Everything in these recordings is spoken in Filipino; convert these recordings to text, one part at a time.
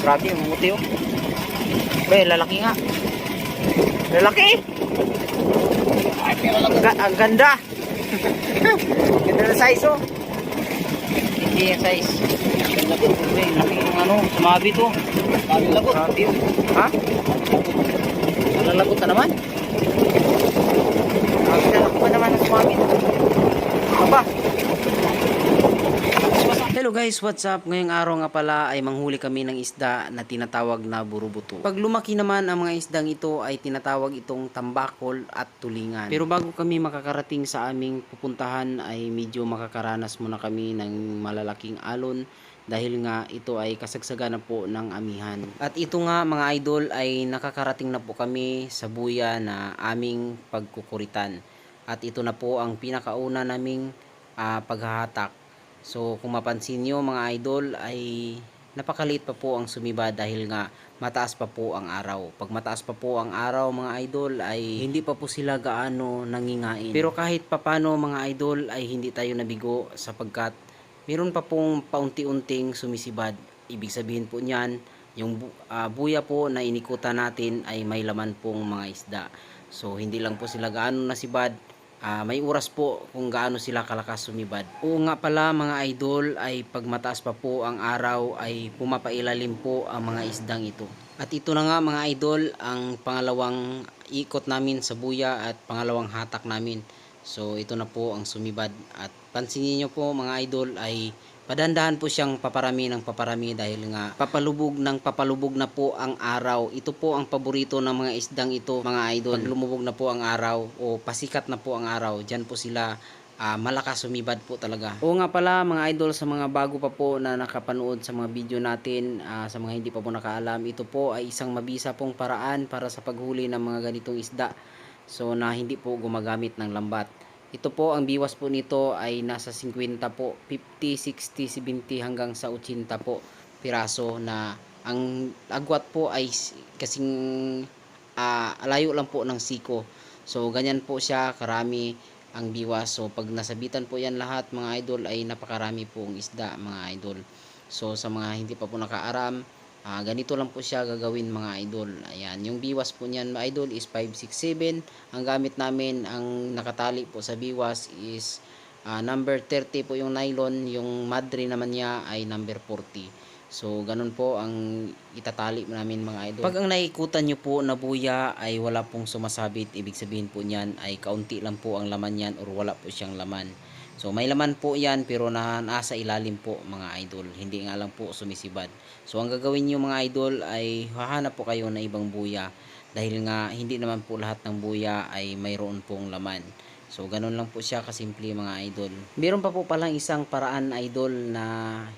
Grabe, mamuti oh. Be, lalaki nga. Lalaki! Ang ganda! Ganda na size oh. Hindi yung size. Be, laki ng ano, sumabi to. Grabe oh. Ha? Nalalagot na naman. Grabe, lalaki pa naman ang sumabi. Aba. Hello guys, what's up? Ngayong araw nga pala ay manghuli kami ng isda na tinatawag na burubuto. Pag lumaki naman ang mga isdang ito ay tinatawag itong tambakol at tulingan. Pero bago kami makakarating sa aming pupuntahan ay medyo makakaranas muna kami ng malalaking alon dahil nga ito ay kasagsagan na po ng amihan. At ito nga mga idol ay nakakarating na po kami sa buya na aming pagkukuritan. At ito na po ang pinakauna naming paghahatak. So kung mapansin nyo mga idol ay napakaliit pa po ang sumibad dahil nga mataas pa po ang araw. Pag mataas pa po ang araw mga idol ay hindi pa po sila gaano nangingain. Pero kahit papano mga idol ay hindi tayo nabigo sapagkat meron pa pong paunti-unting sumisibad. Ibig sabihin po niyan yung buya po na inikutan natin ay may laman pong mga isda. So hindi lang po sila gaano nasibad. May oras po kung gaano sila kalakas sumibad. Oo nga pala mga idol ay pag mataas pa po ang araw ay pumapailalim po ang mga isdang ito. At ito na nga mga idol ang pangalawang ikot namin sa buya at pangalawang hatak namin. So ito na po ang sumibad at pansinin nyo po mga idol ay padandahan po siyang paparami ng paparami dahil nga papalubog na po ang araw. Ito po ang paborito ng mga isdang ito mga idol. Pag lumubog na po ang araw o pasikat na po ang araw, dyan po sila malakas sumibad po talaga. Oo nga pala mga idol, sa mga bago pa po na nakapanood sa mga video natin, sa mga hindi pa po nakaalam, ito po ay isang mabisa pong paraan para sa paghuli ng mga ganitong isda. So na hindi po gumagamit ng lambat. Ito po ang biwas po nito ay nasa 50 po, 50, 60, 70 hanggang sa 80 po piraso na ang agwat po ay kasing layo lang po ng siko. So ganyan po siya karami ang biwas. So pag nasabitan po yan lahat mga idol ay napakarami pong isda mga idol. So sa mga hindi pa po nakaaram, ganito lang po siya gagawin mga idol. Ayan, yung biwas po niyan mga idol is 5, 6, 7. Ang gamit namin, ang nakatali po sa biwas is number 30 po yung nylon. Yung madre naman niya ay number 40. So ganun po ang itatali namin mga idol. Pag ang naikutan nyo po na buya ay wala pong sumasabit, ibig sabihin po niyan ay kaunti lang po ang laman yan or wala po siyang laman. So may laman po yan pero nasa ilalim po mga idol. Hindi nga lang po sumisibad. So ang gagawin nyo mga idol ay hahanap po kayo na ibang buya. Dahil nga hindi naman po lahat ng buya ay mayroon pong laman. So ganun lang po siya kasimple mga idol. Meron pa po palang isang paraan idol na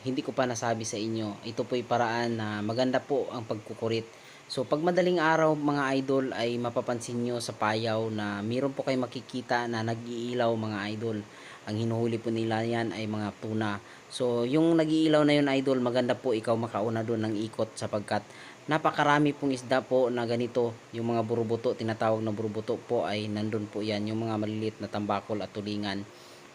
hindi ko pa nasabi sa inyo. Ito po yung paraan na maganda po ang pagkukurit. So pag madaling araw mga idol ay mapapansin nyo sa payaw na meron po kayo makikita na nag-iilaw mga idol. Ang hinuhuli po nila yan ay mga tuna. So yung nag-iilaw na yun idol, maganda po ikaw makauna doon ng ikot sapagkat napakarami pong isda po na ganito. Yung mga burubuto, tinatawag na burubuto po ay nandun po yan. Yung mga maliliit na tambakol at tulingan.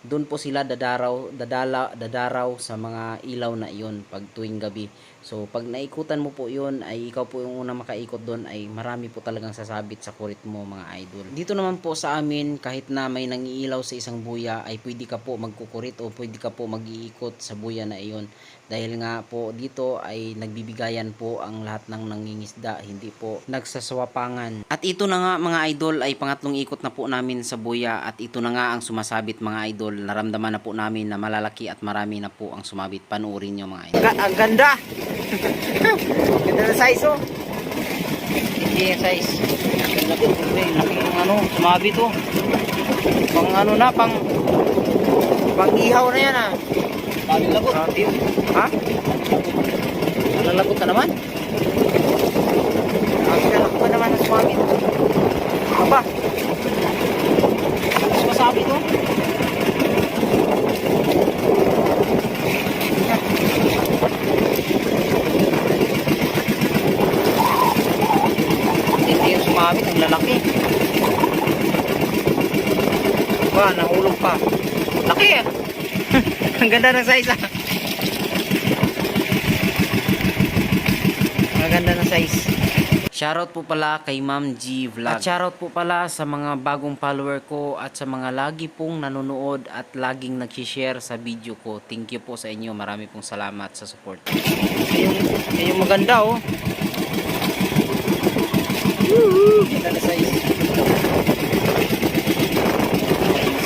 Doon po sila dadaraw sa mga ilaw na iyon pag tuwing gabi. So pag naikutan mo po yun ay ikaw po yung unang makaikot doon ay marami po talagang sasabit sa kurit mo mga idol. Dito naman po sa amin kahit na may nangiilaw sa isang buya ay pwede ka po magkukurit o pwede ka po mag-iikot sa buya na iyon. Dahil nga po dito ay nagbibigayan po ang lahat ng nangingisda, hindi po nagsasawapangan. At ito na nga mga idol ay pangatlong ikot na po namin sa buya at ito na nga ang sumasabit mga idol. Naramdaman na po namin na malalaki at marami na po ang sumabit. Panuorin nyo mga idol. Ang ganda! Ganda na size oh. Hindi yung size. Laki ng ano, sumabit oh. Pang ano na, pang ihaw na yan ah. Nalalagot. Ha? Nalalagot na naman? Nalalagot pa naman ang sumabit. Aba. Sumasabit oh. Sumabit ang lalaki. Ba, nahulog pa. Laki eh. Ang ganda ng size ah. ganda ng size. Shoutout po pala kay Ma'am G Vlog. At shoutout po pala sa mga bagong follower ko at sa mga lagi pong nanonood at laging nag-share sa video ko. Thank you po sa inyo. Marami pong salamat sa support. Yung maganda oh. Ganda na size.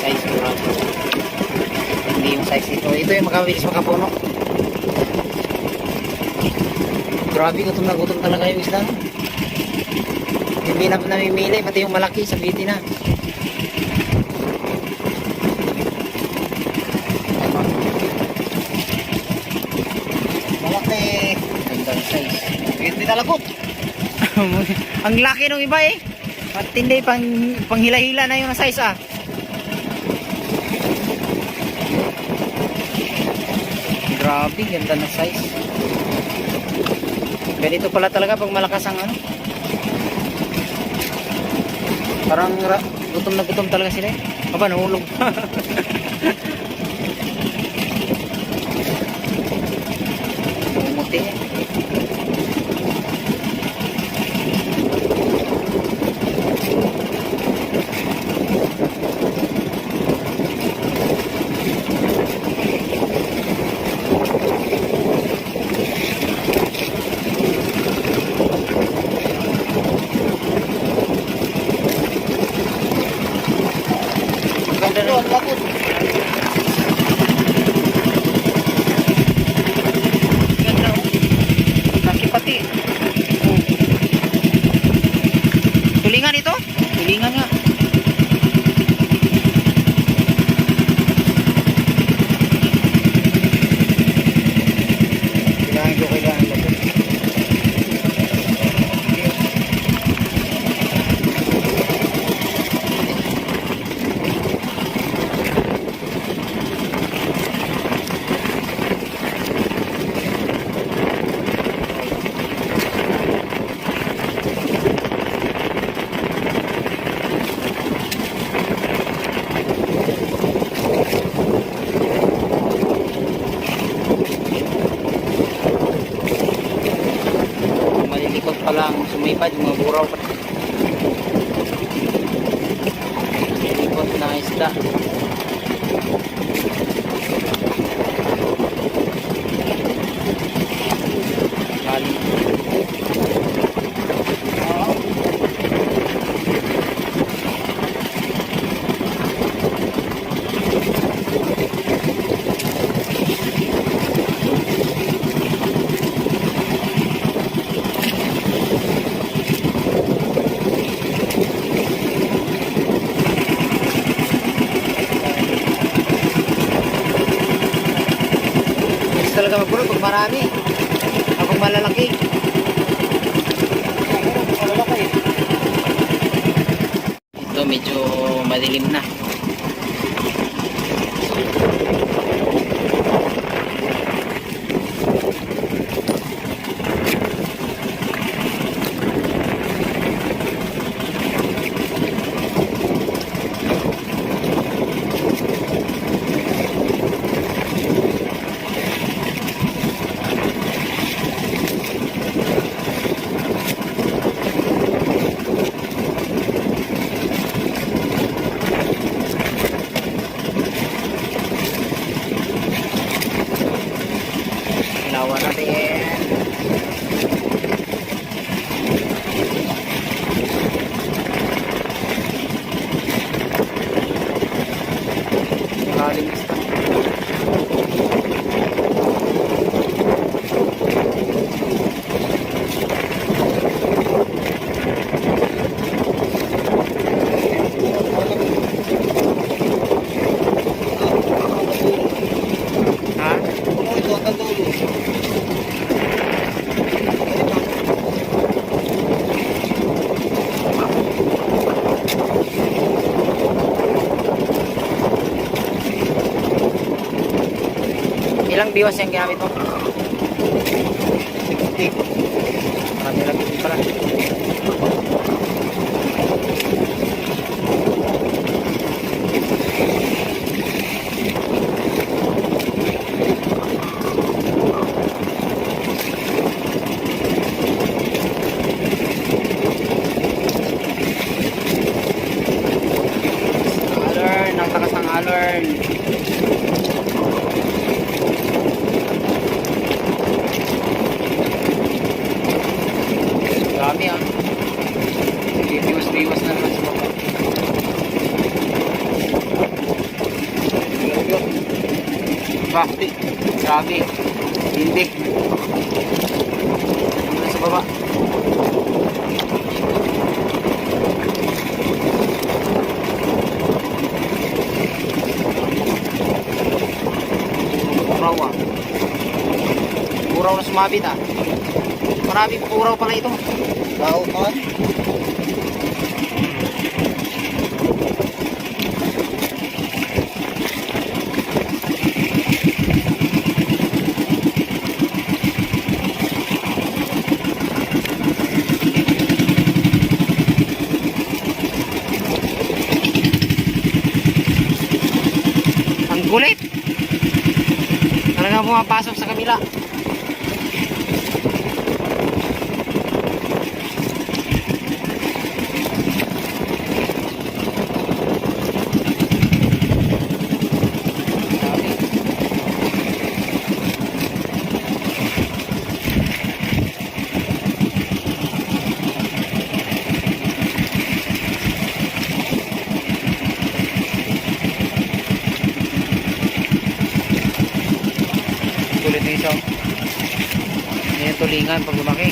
Size ko lang. Hindi yung size ito. Ito yung makabilis makapuno. Grabe, gutom na gutom talaga yung isda. Hindi na namimili, pati yung malaki, sabitin na. Malaki. Gandang size. Hindi talagot. Ang laki ng iba eh. Patindi, panghila-hila na yung size ah. Grabe, ganda na size. Ganito pala talaga pag malakas ang ano. Parang gutom na gutom talaga sila eh. Aba, nahulog. Umuti eh. Ganda na. Ganda oh. Laki pati. Tulingan ito? Tulingan nga. Kailangan ko. Malilikot pa lang, sumipad yung mga buraw pa. Malilikot na isda. Lalim. Talaga magpuno pag marami. Kapag malalaki. Ito medyo madilim na. Ilawan natin. Maraming isda. Ilang biwas yung ginamit mo? Marami lang din pala. Grabe. Hindi. Ano sa baba? Puraw ah. Puraw na sumabit ah. Maraming puraw pala ito. Lautan. Ang kulit. Talagang pumapasok sa kabila. Kulit ng isa. Yan yung tulingan pag lumaki.